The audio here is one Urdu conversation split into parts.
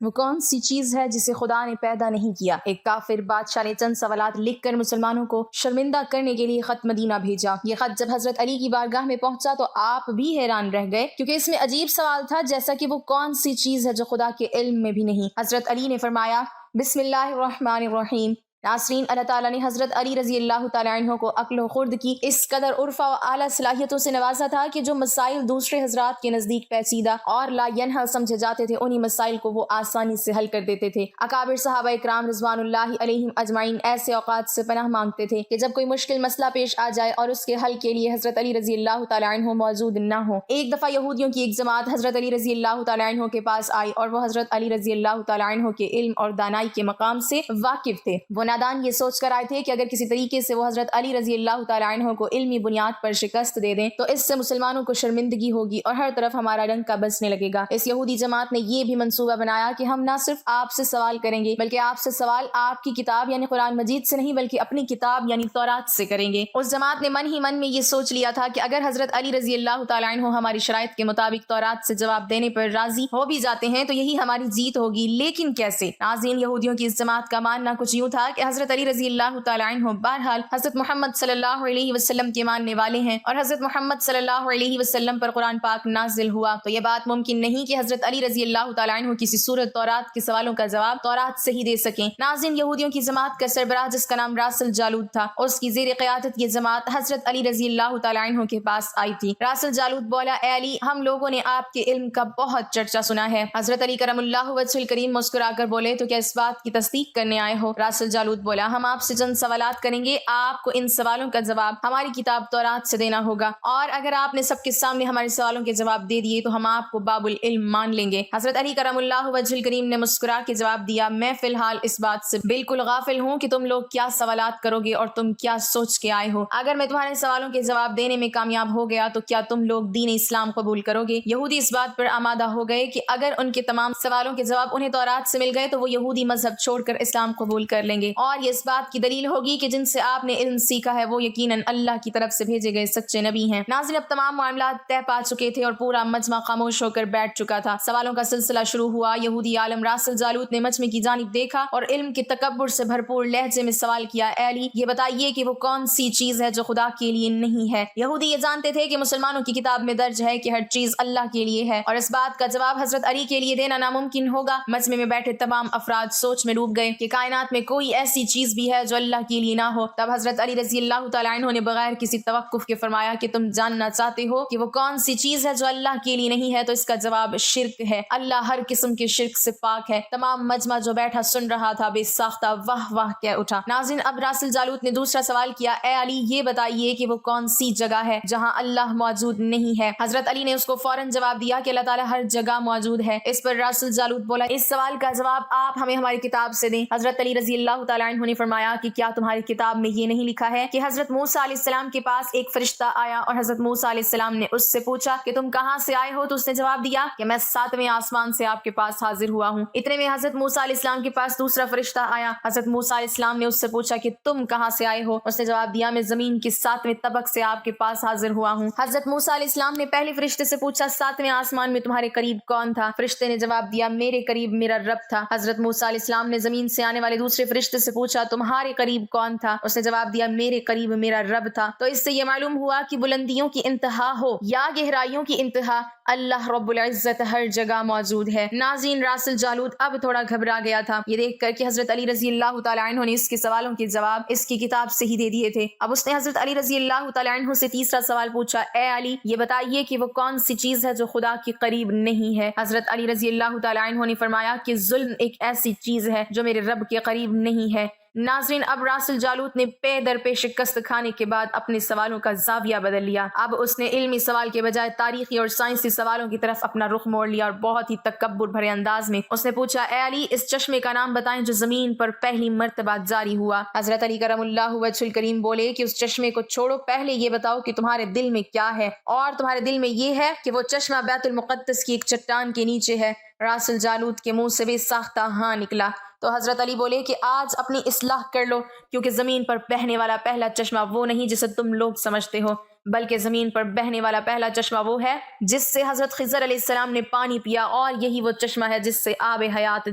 وہ کون سی چیز ہے جسے خدا نے پیدا نہیں کیا؟ ایک کافر بادشاہ نے چند سوالات لکھ کر مسلمانوں کو شرمندہ کرنے کے لیے خط مدینہ بھیجا۔ یہ خط جب حضرت علی کی بارگاہ میں پہنچا تو آپ بھی حیران رہ گئے، کیونکہ اس میں عجیب سوال تھا، جیسا کہ وہ کون سی چیز ہے جو خدا کے علم میں بھی نہیں۔ حضرت علی نے فرمایا، بسم اللہ الرحمن الرحیم۔ ناصرین، اللہ تعالیٰ نے حضرت علی رضی اللہ تعالیٰ عنہ کو عقل و خرد کی اس قدر عرفہ و اعلیٰ صلاحیتوں سے نوازا تھا کہ جو مسائل دوسرے حضرات کے نزدیک پیچیدہ اور لا ینحل سمجھے جاتے تھے، انہی مسائل کو وہ آسانی سے حل کر دیتے تھے۔ اکابر صحابہ اکرام رضوان اللہ علیہم اجمعین ایسے اوقات سے پناہ مانگتے تھے کہ جب کوئی مشکل مسئلہ پیش آ جائے اور اس کے حل کے لیے حضرت علی رضی اللہ تعالیٰ عنہ موجود نہ ہو۔ ایک دفعہ یہودیوں کی ایک جماعت حضرت علی رضی اللہ تعالیٰ عنہ کے پاس آئی اور وہ حضرت علی رضی اللہ تعالیٰ عنہ کے علم اور دانائی کے مقام سے واقف تھے۔ وہ نادان یہ سوچ کر آئے تھے کہ اگر کسی طریقے سے وہ حضرت علی رضی اللہ تعالیٰ عنہ کو علمی بنیاد پر شکست دے دیں تو اس سے مسلمانوں کو شرمندگی ہوگی اور ہر طرف ہمارا ڈنکا بجنے لگے گا۔ اس یہودی جماعت نے یہ بھی منصوبہ بنایا کہ ہم نہ صرف آپ سے سوال کریں گے بلکہ آپ سے سوال آپ کی کتاب یعنی قرآن مجید سے نہیں بلکہ اپنی کتاب یعنی تورات سے کریں گے۔ اس جماعت نے من ہی من میں یہ سوچ لیا تھا کہ اگر حضرت علی رضی اللہ تعالیٰ عنہ ہماری شرائط کے مطابق تورات سے جواب دینے پر راضی ہو بھی جاتے ہیں تو یہی ہماری جیت ہوگی، لیکن کیسے؟ ناظرین، یہودیوں کی اس جماعت کا ماننا کچھ یوں تھا کہ حضرت علی رضی اللہ تعالیٰ عنہ بہرحال حضرت محمد صلی اللہ علیہ وسلم کے ماننے والے ہیں اور حضرت محمد صلی اللہ علیہ وسلم پر قرآن پاک نازل ہوا، تو یہ بات ممکن نہیں کہ حضرت علی رضی اللہ تعالیٰ عنہ کسی سورۃ تورات کے سوالوں کا جواب تورات سے ہی دے سکیں۔ ناظرین، یہودیوں کی جماعت کا سربراہ جس کا نام راسل جالوت تھا، اس کی زیر قیادت یہ جماعت حضرت علی رضی اللہ تعالیٰ عنہ کے پاس آئی تھی۔ راسل جالوت بولا، اے علی، ہم لوگوں نے آپ کے علم کا بہت چرچا سنا ہے۔ حضرت علی کرم اللہ وجہ الکریم مسکرا کر بولے، تو کیا اس بات کی تصدیق کرنے آئے ہو؟ راسل جالوت بولا، ہم آپ سے چند سوالات کریں گے، آپ کو ان سوالوں کا جواب ہماری کتاب تورات سے دینا ہوگا، اور اگر آپ نے سب کے سامنے ہمارے سوالوں کے جواب دے دیے تو ہم آپ کو باب العلم مان لیں گے۔ حضرت علی کرم اللہ وجہ الکریم نے مسکرا کے جواب دیا، میں فی الحال اس بات سے بالکل غافل ہوں کہ تم لوگ کیا سوالات کرو گے اور تم کیا سوچ کے آئے ہو۔ اگر میں تمہارے سوالوں کے جواب دینے میں کامیاب ہو گیا تو کیا تم لوگ دین اسلام قبول کرو گے؟ یہودی اس بات پر آمادہ ہو گئے کہ اگر ان کے تمام سوالوں کے جواب انہیں تورات سے مل گئے تو وہ یہودی مذہب چھوڑ کر اسلام قبول کر لیں گے، اور یہ اس بات کی دلیل ہوگی کہ جن سے آپ نے علم سیکھا ہے وہ یقیناً اللہ کی طرف سے بھیجے گئے سچے نبی ہیں۔ ناظرین، اب تمام معاملات طے پا چکے تھے اور پورا مجمع خاموش ہو کر بیٹھ چکا تھا۔ سوالوں کا سلسلہ شروع ہوا۔ یہودی عالم راسل جالوت نے مجمع کی جانب دیکھا اور علم کے تکبر سے بھرپور لہجے میں سوال کیا، اے علی، یہ بتائیے کہ وہ کون سی چیز ہے جو خدا کے لیے نہیں ہے؟ یہودی یہ جانتے تھے کہ مسلمانوں کی کتاب میں درج ہے کہ ہر چیز اللہ کے لیے ہے اور اس بات کا جواب حضرت علی کے لیے دینا ناممکن ہوگا۔ مجمع میں بیٹھے تمام افراد سوچ میں ڈوب گئے کہ کائنات میں کوئی ایسی چیز بھی ہے جو اللہ کے لیے نہ ہو۔ تب حضرت علی رضی اللہ تعالیٰ عنہ نے بغیر کسی توقف کے فرمایا کہ تم جاننا چاہتے ہو کہ وہ کون سی چیز ہے جو اللہ کے لیے نہیں ہے، تو اس کا جواب شرک ہے۔ اللہ ہر قسم کے شرک سے پاک ہے۔ تمام مجمع جو بیٹھا سن رہا تھا بے ساختہ واہ واہ کہہ اٹھا۔ ناظرین، اب راسل جالوت نے دوسرا سوال کیا، اے علی، یہ بتائیے کہ وہ کون سی جگہ ہے جہاں اللہ موجود نہیں ہے؟ حضرت علی نے اس کو فوراً جواب دیا کہ اللہ تعالیٰ ہر جگہ موجود ہے۔ اس پر راسل جالوت بولا، اس سوال کا جواب آپ ہمیں ہماری کتاب سے دیں۔ حضرت علی رضی اللہ تعالیٰ عنہ نے فرمایا کہ کیا تمہاری کتاب میں یہ نہیں لکھا ہے کہ حضرت موسیٰ علیہ السلام کے پاس ایک فرشتہ آیا اور حضرت موسیٰ علیہ السلام نے اس سے پوچھا کہ تم کہاں سے آئے ہو، تو اس نے جواب دیا کہ میں 7ویں آسمان سے آپ کے پاس حاضر ہوا ہوں۔ اتنے میں حضرت موسیٰ علیہ السلام کے پاس دوسرا فرشتہ آیا۔ حضرت موسیٰ علیہ السلام نے اس سے پوچھا کہ تم کہاں سے آئے ہو، اس نے جواب دیا میں زمین کے 7ویں طبق سے آپ کے پاس حاضر ہوا ہوں۔ حضرت موسیٰ علیہ السلام نے پہلے فرشتے سے پوچھا 7ویں آسمان میں تمہارے قریب کون تھا؟ فرشتے نے جواب دیا میرے قریب میرا رب تھا۔ حضرت موسیٰ علیہ السلام نے زمین سے آنے والے دوسرے فرشتے سے پوچھا تمہارے قریب کون تھا؟ اس نے جواب دیا میرے قریب میرا رب تھا۔ تو اس سے یہ معلوم ہوا کہ بلندیوں کی انتہا ہو یا گہرائیوں کی انتہا، اللہ رب العزت ہر جگہ موجود ہے۔ ناظرین، راسل جالوت اب تھوڑا گھبرا گیا تھا یہ دیکھ کر کہ حضرت علی رضی اللہ تعالیٰ عنہ نے اس کے سوالوں کے جواب اس کی کتاب سے ہی دے دیے تھے۔ اب اس نے حضرت علی رضی اللہ تعالیٰ عنہ سے تیسرا سوال پوچھا، اے علی، یہ بتائیے کہ وہ کون سی چیز ہے جو خدا کے قریب نہیں ہے؟ حضرت علی رضی اللہ تعالیٰ عنہ نے فرمایا کہ ظلم ایک ایسی چیز ہے جو میرے رب کے قریب نہیں ہے۔ ناظرین، اب راسل جالوت نے پے در پے شکست کھانے کے بعد اپنے سوالوں کا زاویہ بدل لیا۔ اب اس نے علمی سوال کے بجائے تاریخی اور سائنسی سوالوں کی طرف اپنا رخ موڑ لیا اور بہت ہی تکبر بھرے انداز میں اس نے پوچھا، اے علی، اس چشمے کا نام بتائیں جو زمین پر پہلی مرتبہ جاری ہوا۔ حضرت علی کرم اللہ وجہ الکریم بولے کہ اس چشمے کو چھوڑو، پہلے یہ بتاؤ کہ تمہارے دل میں کیا ہے، اور تمہارے دل میں یہ ہے کہ وہ چشمہ بیت المقدس کی ایک چٹان کے نیچے ہے۔ راسل جالوت کے منہ سے بے ساختہ ہاں نکلا تو حضرت علی بولے کہ آج اپنی اصلاح کر لو، کیونکہ زمین پر بہنے والا پہلا چشمہ وہ نہیں جسے تم لوگ سمجھتے ہو۔ بلکہ زمین پر بہنے والا پہلا چشمہ وہ ہے جس سے حضرت خضر علیہ السلام نے پانی پیا، اور یہی وہ چشمہ ہے جس سے آب حیات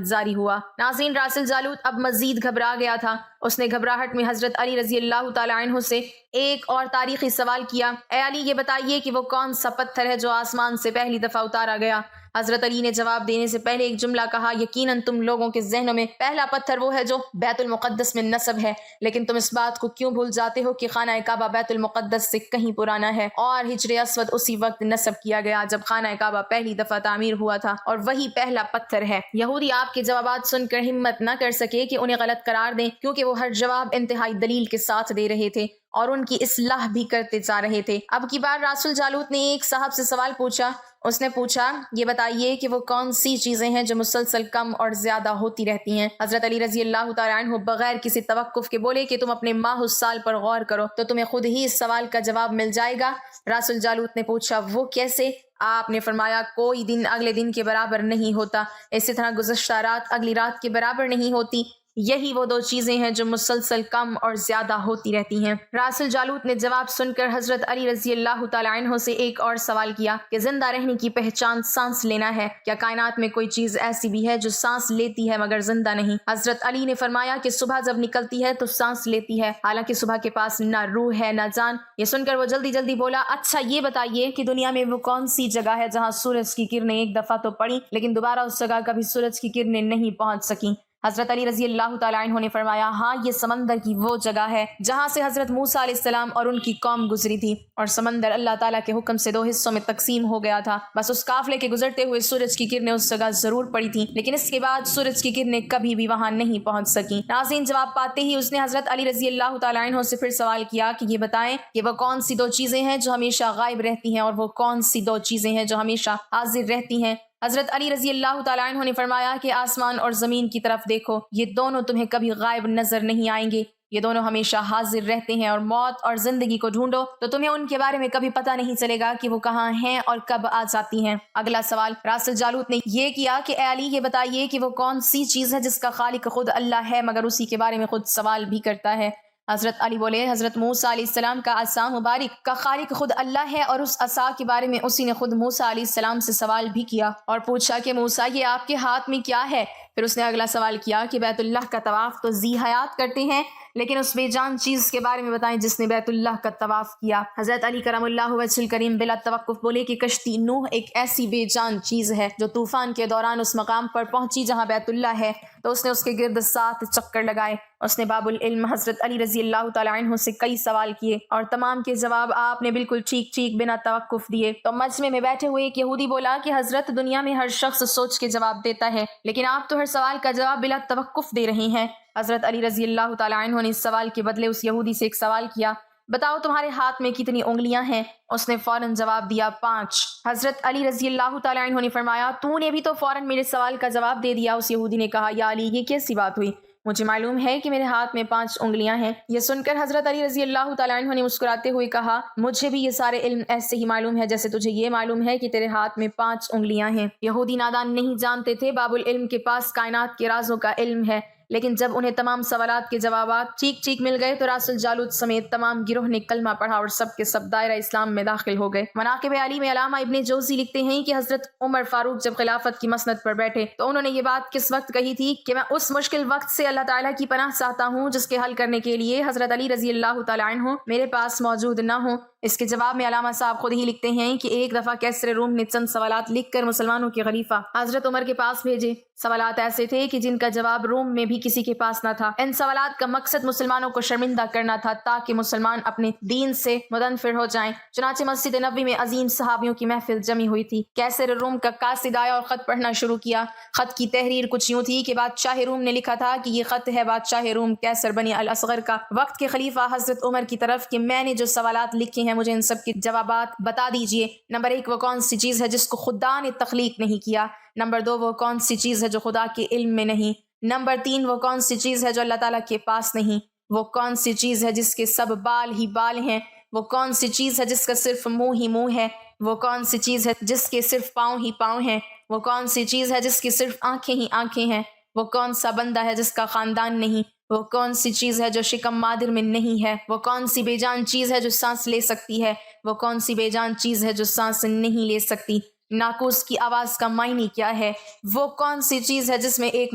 جاری ہوا۔ ناظرین، راسل جالوت اب مزید گھبرا گیا تھا۔ اس نے گھبراہٹ میں حضرت علی رضی اللہ تعالی عنہ سے ایک اور تاریخی سوال کیا، اے علی، یہ بتائیے کہ وہ کون سا پتھر ہے جو آسمان سے پہلی دفعہ اتارا گیا؟ حضرت علی نے جواب دینے سے پہلے ایک جملہ کہا، یقیناً تم لوگوں کے ذہنوں میں پہلا پتھر وہ ہے جو بیت المقدس میں نصب ہے، لیکن تم اس بات کو کیوں بھول جاتے ہو کہ خانہ کعبہ بیت المقدس سے کہیں پرانا ہے، اور ہجر اسود اسی وقت نصب کیا گیا جب خانہ کعبہ پہلی دفعہ تعمیر ہوا تھا، اور وہی پہلا پتھر ہے۔ یہودی آپ کے جوابات سن کر ہمت نہ کر سکے کہ انہیں غلط قرار دیں، کیونکہ وہ ہر جواب انتہائی دلیل کے ساتھ دے رہے تھے اور ان کی اصلاح بھی کرتے جا رہے تھے۔ اب کی بار راسل جالوت نے ایک صاحب سے سوال پوچھا۔ اس نے پوچھا، یہ بتائیے کہ وہ کون سی چیزیں ہیں جو مسلسل کم اور زیادہ ہوتی رہتی ہیں؟ حضرت علی رضی اللہ تعالیٰ عنہ بغیر کسی توقف کے بولے کہ تم اپنے ماہ السال پر غور کرو تو تمہیں خود ہی اس سوال کا جواب مل جائے گا۔ راسل جالوت نے پوچھا، وہ کیسے؟ آپ نے فرمایا، کوئی دن اگلے دن کے برابر نہیں ہوتا، اسی طرح گزشتہ رات اگلی رات کے برابر نہیں ہوتی۔ یہی وہ دو چیزیں ہیں جو مسلسل کم اور زیادہ ہوتی رہتی ہیں۔ راسل جالوت نے جواب سن کر حضرت علی رضی اللہ تعالیٰ عنہ سے ایک اور سوال کیا کہ زندہ رہنے کی پہچان سانس لینا ہے، کیا کائنات میں کوئی چیز ایسی بھی ہے جو سانس لیتی ہے مگر زندہ نہیں؟ حضرت علی نے فرمایا کہ صبح جب نکلتی ہے تو سانس لیتی ہے، حالانکہ صبح کے پاس نہ روح ہے نہ جان۔ یہ سن کر وہ جلدی جلدی بولا، اچھا یہ بتائیے کہ دنیا میں وہ کون سی جگہ ہے جہاں سورج کی کرنیں ایک دفعہ تو پڑی لیکن دوبارہ اس جگہ کبھی سورج کی کرنیں نہیں پہنچ سکیں؟ حضرت علی رضی اللہ تعالیٰ عنہ نے فرمایا، ہاں، یہ سمندر کی وہ جگہ ہے جہاں سے حضرت موسیٰ علیہ السلام اور ان کی قوم گزری تھی، اور سمندر اللہ تعالیٰ کے حکم سے 2 حصوں میں تقسیم ہو گیا تھا۔ بس اس قافلے کے گزرتے ہوئے سورج کی کرنیں اس جگہ ضرور پڑی تھیں، لیکن اس کے بعد سورج کی کرنیں کبھی بھی وہاں نہیں پہنچ سکیں۔ ناظرین، جواب پاتے ہی اس نے حضرت علی رضی اللہ تعالیٰ عنہ سے پھر سوال کیا کہ یہ بتائیں کہ وہ کون سی 2 چیزیں ہیں جو ہمیشہ غائب رہتی ہیں، اور وہ کون سی 2 چیزیں ہیں جو ہمیشہ حاضر رہتی ہیں؟ حضرت علی رضی اللہ تعالیٰ عنہ نے فرمایا کہ آسمان اور زمین کی طرف دیکھو، یہ دونوں تمہیں کبھی غائب نظر نہیں آئیں گے، یہ دونوں ہمیشہ حاضر رہتے ہیں، اور موت اور زندگی کو ڈھونڈو تو تمہیں ان کے بارے میں کبھی پتہ نہیں چلے گا کہ وہ کہاں ہیں اور کب آ جاتی ہیں۔ اگلا سوال راسل جالوت نے یہ کیا کہ اے علی، یہ بتائیے کہ وہ کون سی چیز ہے جس کا خالق خود اللہ ہے مگر اسی کے بارے میں خود سوال بھی کرتا ہے؟ حضرت علی بولے، حضرت موسیٰ علیہ السلام کا عصا مبارک کا خالق خود اللہ ہے، اور اس عصا کے بارے میں اسی نے خود موسیٰ علیہ السلام سے سوال بھی کیا اور پوچھا کہ موسیٰ، یہ آپ کے ہاتھ میں کیا ہے؟ پھر اس نے اگلا سوال کیا کہ بیت اللہ کا طواف تو ذی حیات کرتے ہیں، لیکن اس بے جان چیز کے بارے میں بتائیں جس نے بیت اللہ کا طواف کیا۔ حضرت علی کرم اللہ وجہ الکریم بلا توقف بولے کہ کشتی نوح ایک ایسی بے جان چیز ہے جو طوفان کے دوران اس مقام پر پہنچی جہاں بیت اللہ ہے تو اس نے اس کے گرد 7 چکر لگائے۔ اس نے باب العلم حضرت علی رضی اللہ تعالیٰ عنہ سے کئی سوال کیے اور تمام کے جواب آپ نے بالکل ٹھیک ٹھیک بنا توقف دیے۔ تو مجمع میں بیٹھے ہوئے ایک یہودی بولا کہ حضرت، دنیا میں ہر شخص سوچ کے جواب دیتا ہے، لیکن آپ تو ہر سوال کا جواب بلا توقف دے رہے ہیں۔ حضرت علی رضی اللہ تعالیٰ عنہ نے اس سوال کے بدلے اس یہودی سے ایک سوال کیا، بتاؤ تمہارے ہاتھ میں کتنی انگلیاں ہیں؟ اس نے فوراً جواب دیا 5۔ حضرت علی رضی اللہ تعالیٰ عنہ نے فرمایا، تو نے بھی تو فوراً میرے سوال کا جواب دے دیا۔ اس یہودی نے کہا، یا علی، یہ کیسی بات ہوئی؟ مجھے معلوم ہے کہ میرے ہاتھ میں 5 انگلیاں ہیں۔ یہ سن کر حضرت علی رضی اللہ تعالیٰ عنہ نے مسکراتے ہوئے کہا، مجھے بھی یہ سارے علم ایسے ہی معلوم ہے جیسے تجھے یہ معلوم ہے کہ تیرے ہاتھ میں 5 انگلیاں ہیں۔ یہودی نادان نہیں جانتے تھے باب العلم کے پاس کائنات کے رازوں کا علم ہے، لیکن جب انہیں تمام سوالات کے جوابات ٹھیک ٹھیک مل گئے تو راسل جالوت سمیت تمام گروہ نے کلمہ پڑھا اور سب کے سب دائرہ اسلام میں داخل ہو گئے۔ مناقب علی میں علامہ ابن جوزی لکھتے ہیں کہ حضرت عمر فاروق جب خلافت کی مسند پر بیٹھے تو انہوں نے یہ بات کس وقت کہی تھی کہ میں اس مشکل وقت سے اللہ تعالیٰ کی پناہ چاہتا ہوں جس کے حل کرنے کے لیے حضرت علی رضی اللہ تعالیٰ عنہ میرے پاس موجود نہ ہوں۔ اس کے جواب میں علامہ صاحب خود ہی لکھتے ہیں کہ ایک دفعہ کیسر روم نے چند سوالات لکھ کر مسلمانوں کے خلیفہ حضرت عمر کے پاس بھیجے۔ سوالات ایسے تھے کہ جن کا جواب روم میں بھی کسی کے پاس نہ تھا۔ ان سوالات کا مقصد مسلمانوں کو شرمندہ کرنا تھا تاکہ مسلمان اپنے دین سے مدنفر ہو جائیں۔ چنانچہ مسجد نبوی میں عظیم صحابیوں کی محفل جمی ہوئی تھی۔ کیسر روم کا قاصد آیا اور خط پڑھنا شروع کیا۔ خط کی تحریر کچھ یوں تھی کہ بادشاہ روم نے لکھا تھا کہ یہ خط ہے بادشاہ روم کیسر بنی الاصغر کا وقت کے خلیفہ حضرت عمر کی طرف کہ میں نے جو سوالات لکھے ہیں مجھے ان سب کے جوابات بتا دیجئے۔ نمبر 1، وہ کون سی چیز ہے جس کو خدا نے تخلیق نہیں کیا؟ نمبر 2، وہ کون سی چیز ہے جو خدا کے علم میں نہیں؟ نمبر 3، وہ کون سی چیز ہے جو اللہ تعالیٰ کے پاس نہیں؟ وہ کون سی چیز ہے جس کے سب بال ہی بال ہیں؟ وہ کون سی چیز ہے جس کا صرف منہ ہی منہ ہے؟ وہ کون سی چیز ہے جس کے صرف پاؤں ہی پاؤں ہیں؟ وہ کون سی چیز ہے جس کی صرف آنکھیں ہی آنکھیں ہیں؟ وہ کون سا بندہ ہے جس کا خاندان نہیں؟ وہ کون سی چیز ہے جو شکم مادر میں نہیں ہے؟ وہ کون سی بے جان چیز ہے جو سانس لے سکتی ہے؟ وہ کون سی بے جان چیز ہے جو سانس نہیں لے سکتی؟ ناقوس کی آواز کا معنی کیا ہے؟ وہ کون سی چیز ہے جس میں ایک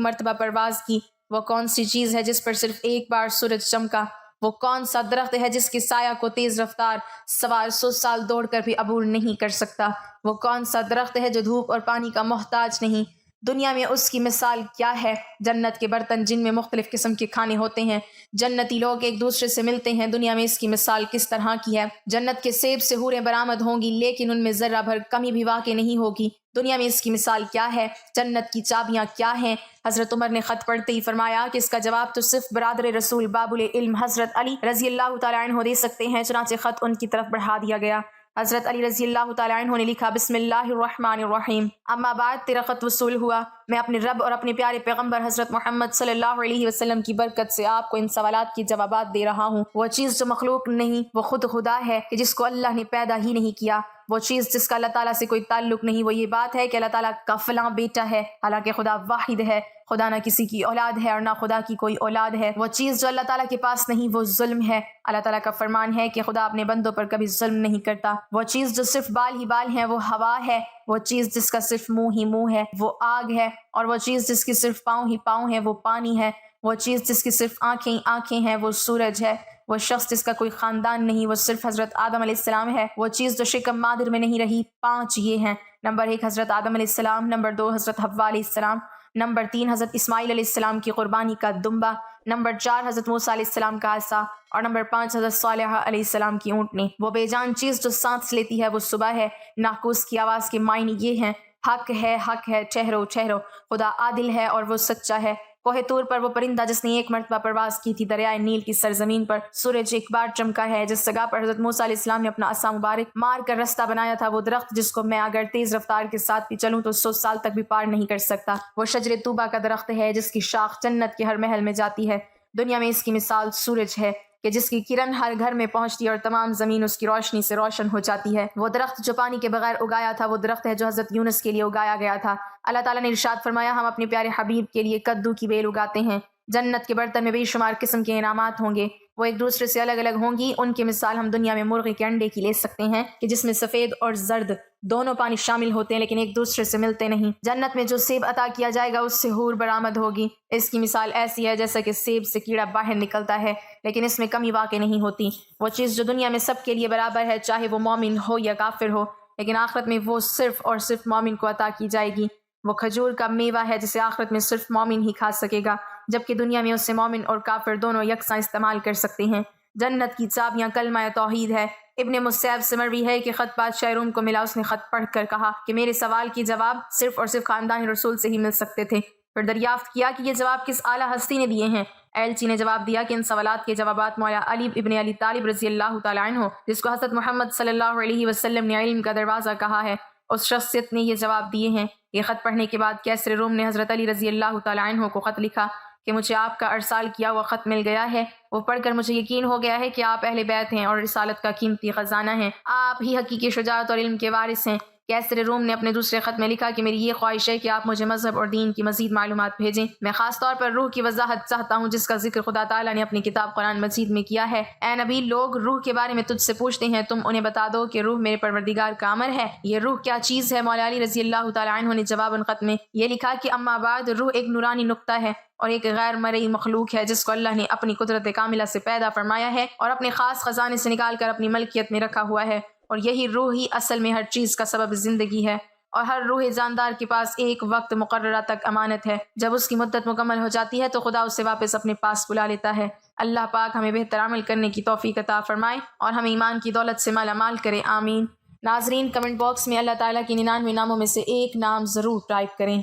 مرتبہ پرواز کی؟ وہ کون سی چیز ہے جس پر صرف ایک بار سورج چمکا؟ وہ کون سا درخت ہے جس کے سایہ کو تیز رفتار سوار 100 سال دوڑ کر بھی عبور نہیں کر سکتا؟ وہ کون سا درخت ہے جو دھوپ اور پانی کا محتاج نہیں؟ دنیا میں اس کی مثال کیا ہے؟ جنت کے برتن جن میں مختلف قسم کے کھانے ہوتے ہیں، جنتی لوگ ایک دوسرے سے ملتے ہیں، دنیا میں اس کی مثال کس طرح کی ہے؟ جنت کے سیب سے حوریں برآمد ہوں گی لیکن ان میں ذرہ بھر کمی بھی واقع نہیں ہوگی، دنیا میں اس کی مثال کیا ہے؟ جنت کی چابیاں کیا ہیں؟ حضرت عمر نے خط پڑھتے ہی فرمایا کہ اس کا جواب تو صرف برادر رسول باب العلم حضرت علی رضی اللہ تعالیٰ عنہ دے سکتے ہیں، چنانچہ خط ان کی طرف بڑھا دیا گیا۔ حضرت علی رضی اللہ تعالیٰ عنہ نے لکھا، بسم اللہ الرحمن الرحیم، اما بعد، تیرا خط وصول ہوا، میں اپنے رب اور اپنے پیارے پیغمبر حضرت محمد صلی اللہ علیہ وسلم کی برکت سے آپ کو ان سوالات کی جوابات دے رہا ہوں۔ وہ چیز جو مخلوق نہیں، وہ خود خدا ہے کہ جس کو اللہ نے پیدا ہی نہیں کیا۔ وہ چیز جس کا اللہ تعالیٰ سے کوئی تعلق نہیں، وہ یہ بات ہے کہ اللہ تعالیٰ کا فلاں بیٹا ہے، حالانکہ خدا واحد ہے، خدا نہ کسی کی اولاد ہے اور نہ خدا کی کوئی اولاد ہے۔ وہ چیز جو اللہ تعالیٰ کے پاس نہیں، وہ ظلم ہے۔ اللہ تعالیٰ کا فرمان ہے کہ خدا اپنے بندوں پر کبھی ظلم نہیں کرتا۔ وہ چیز جو صرف بال ہی بال ہیں، وہ ہوا ہے۔ وہ چیز جس کا صرف منہ ہی منہ ہے، وہ آگ ہے۔ اور وہ چیز جس کی صرف پاؤں ہی پاؤں ہے، وہ پانی ہے۔ وہ چیز جس کی صرف آنکھیں ہی آنکھیں ہیں، وہ سورج ہے۔ وہ شخص جس کا کوئی خاندان نہیں، وہ صرف حضرت آدم علیہ السلام ہے۔ وہ چیز جو شکم مادر میں نہیں رہی، 5 یہ ہیں۔ نمبر 1 حضرت آدم علیہ السلام، نمبر 2 حضرت حوا علیہ السلام، نمبر 3 حضرت اسماعیل علیہ السلام کی قربانی کا دمبا، نمبر 4 حضرت موسیٰ علیہ السلام کا عصا، اور نمبر 5 حضرت صالح علیہ السلام کی اونٹنی۔ وہ بے جان چیز جو سانس لیتی ہے، وہ صبح ہے۔ ناقوس کی آواز کے معنی یہ ہیں، حق ہے، حق ہے، ٹھہرو ٹھہرو، خدا عادل ہے اور وہ سچا ہے۔ کوہ طور پر وہ پرندہ جس نے ایک مرتبہ پرواز کی تھی، دریائے نیل کی سرزمین پر سورج ایک بار چمکا ہے، جس جگہ پر حضرت موسیٰ علیہ السلام نے اپنا عصا مبارک مار کر رستہ بنایا تھا، وہ درخت جس کو میں اگر تیز رفتار کے ساتھ بھی چلوں تو 100 سال تک بھی پار نہیں کر سکتا۔ وہ شجر طوبہ کا درخت ہے جس کی شاخ جنت کے ہر محل میں جاتی ہے۔ دنیا میں اس کی مثال سورج ہے کہ جس کی کرن ہر گھر میں پہنچتی ہے اور تمام زمین اس کی روشنی سے روشن ہو جاتی ہے۔ وہ درخت جو پانی کے بغیر اگایا تھا، وہ درخت ہے جو حضرت یونس کے لیے اگایا گیا تھا۔ اللہ تعالیٰ نے ارشاد فرمایا، ہم اپنے پیارے حبیب کے لیے کدو کی بیل اگاتے ہیں۔ جنت کے برتن میں بے شمار قسم کے انعامات ہوں گے، وہ ایک دوسرے سے الگ الگ ہوں گی۔ ان کی مثال ہم دنیا میں مرغی کے انڈے کی لے سکتے ہیں کہ جس میں سفید اور زرد دونوں پانی شامل ہوتے ہیں لیکن ایک دوسرے سے ملتے نہیں۔ جنت میں جو سیب عطا کیا جائے گا اس سے حور برآمد ہوگی۔ اس کی مثال ایسی ہے جیسا کہ سیب سے کیڑا باہر نکلتا ہے لیکن اس میں کمی واقع نہیں ہوتی۔ وہ چیز جو دنیا میں سب کے لیے برابر ہے، چاہے وہ مومن ہو یا کافر ہو، لیکن آخرت میں وہ صرف اور صرف مومن کو عطا کی جائے گی۔ وہ کھجور کا میوہ ہے جسے آخرت میں صرف مومن ہی کھا سکے گا، جبکہ دنیا میں اسے مومن اور کافر دونوں یکساں استعمال کر سکتے ہیں۔ جنت کی چابیاں کلمہ توحید ہے۔ ابن مصیب سے مروی ہے کہ خط بادشاہ روم کو ملا، اس نے خط پڑھ کر کہا کہ میرے سوال کی جواب صرف اور صرف خاندان رسول سے ہی مل سکتے تھے۔ پھر دریافت کیا کہ یہ جواب کس اعلیٰ ہستی نے دیے ہیں؟ ایلچی نے جواب دیا کہ ان سوالات کے جوابات مولا علی ابن ابی طالب رضی اللہ تعالیٰ عنہ، جس کو حضرت محمد صلی اللہ علیہ وسلم نے علم کا دروازہ کہا ہے، اس شخصیت نے یہ جواب دیے ہیں۔ یہ خط پڑھنے کے بعد کیسر روم نے حضرت علی رضی اللہ تعالیٰ عنہ کو خط لکھا کہ مجھے آپ کا ارسال کیا ہوا خط مل گیا ہے۔ وہ پڑھ کر مجھے یقین ہو گیا ہے کہ آپ اہل بیت ہیں اور رسالت کا قیمتی خزانہ ہیں، آپ ہی حقیقی شجاعت اور علم کے وارث ہیں۔ کیسر روم نے اپنے دوسرے خط میں لکھا کہ میری یہ خواہش ہے کہ آپ مجھے مذہب اور دین کی مزید معلومات بھیجیں۔ میں خاص طور پر روح کی وضاحت چاہتا ہوں جس کا ذکر خدا تعالیٰ نے اپنی کتاب قرآن مجید میں کیا ہے۔ اے نبی، لوگ روح کے بارے میں تجھ سے پوچھتے ہیں، تم انہیں بتا دو کہ روح میرے پروردگار کا امر ہے۔ یہ روح کیا چیز ہے؟ مولا علی رضی اللہ تعالیٰ عنہ نے جواباً خط میں یہ لکھا کہ اما بعد، روح ایک نورانی نقطہ ہے اور ایک غیر مرئی مخلوق ہے جس کو اللہ نے اپنی قدرت کاملہ سے پیدا فرمایا ہے اور اپنے خاص خزانے سے نکال کر اپنی ملکیت میں رکھا ہوا ہے، اور یہی روح ہی اصل میں ہر چیز کا سبب زندگی ہے، اور ہر روح جاندار کے پاس ایک وقت مقررہ تک امانت ہے۔ جب اس کی مدت مکمل ہو جاتی ہے تو خدا اسے واپس اپنے پاس بلا لیتا ہے۔ اللہ پاک ہمیں بہتر عمل کرنے کی توفیق عطا فرمائے اور ہمیں ایمان کی دولت سے مالا مال کرے، آمین۔ ناظرین، کمنٹ باکس میں اللہ تعالیٰ کی 99 ناموں میں سے ایک نام ضرور ٹائپ کریں۔